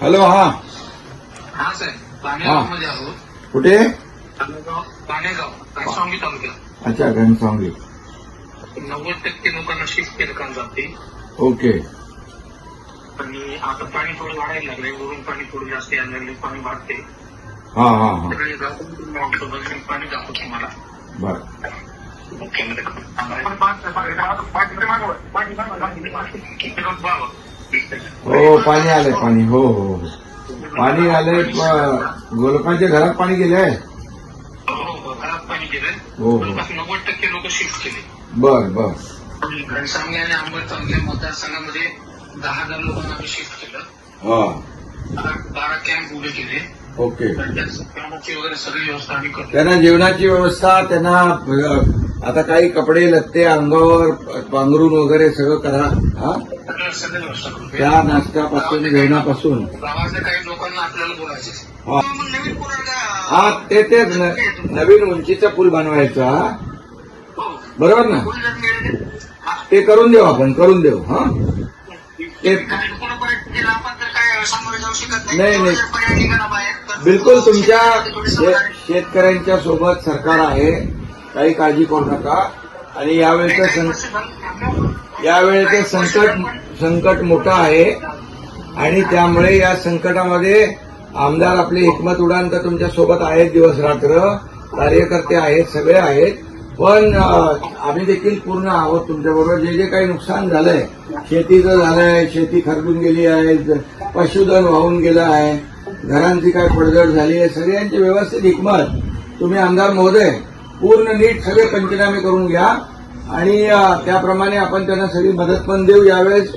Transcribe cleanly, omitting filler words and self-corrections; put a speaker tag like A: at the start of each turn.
A: Hello. हा
B: साहेब पाणेगावमध्ये आहोत.
A: कुठे?
B: पाणेगाव घनसावंगी तालुक्यात.
A: अच्छा, घनसावंगी.
B: 90% लोकांना शिफ्ट केलं काल जाते.
A: ओके.
B: आणि आता पाणी थोडं वाढायला लागलंय. वरून पाणी थोडं जास्त यायला लागले. पाणी वाढते.
A: हा हा हा.
B: पाणी दाखवतो तुम्हाला.
A: बर. हो, पाणी आलंय. पाणी हो हो हो. पाणी आलंय. गोलकांच्या घरात पाणी गेलंय.
B: घरात पाणी गेलंय.
A: हो हो.
B: 90% लोक शिफ्ट केले.
A: बर बर.
B: घनसावंगी आणि अंबड तालुक्या मतदारसंघामध्ये 10,000 लोकांना आम्ही शिफ्ट केलं.
A: हा.
B: 12 कॅम्प उभे केले.
A: ओके.
B: कॅम्पची वगैरे सगळी व्यवस्था आम्ही करतो.
A: त्यांना जेवणाची व्यवस्था, त्यांना आता काही कपडे लत्ते अंगावर पांघरून वगैरे सगळं करा. हा.
B: सगळी व्यवस्था करतो.
A: त्या नाश्त्यापासून जेवणापासून.
B: गावातल्या काही लोकांना आपल्याला बोलायचे.
A: हा.
B: नवीन
A: हा, तेच नवीन उंचीचा पूल बनवायचा. बरोबर ना? ते करून देऊ, आपण करून देऊ. हा. ते नाही नाही, बिलकुल तुमच्या शेतकऱ्यांच्या सोबत सरकार आहे. काही काळजी करू नका. आणि यावेळेचं संकट मोठं आहे. आणि त्यामुळे या संकटामध्ये आमदार आपले हिकमत उडान तर तुमच्या सोबत आहेत दिवस रात्र. कार्यकर्ते आहेत, सगळे आहेत. पण आम्ही देखील पूर्ण आहोत तुमच्याबरोबर. जे जे काही नुकसान झालंय, शेतीचं झालंय, शेती खरडून गेली आहे, पशुधन वाहून गेलं आहे, घरांची काय पडझड झाली आहे, सगळ्यांची व्यवस्थित हिकमत तुम्ही आमदार महोदय पूर्ण नीट सगळे पंचनामे करून घ्या. आणि त्याप्रमाणे आपण त्यांना सगळी मदत पण देऊ यावेळेस.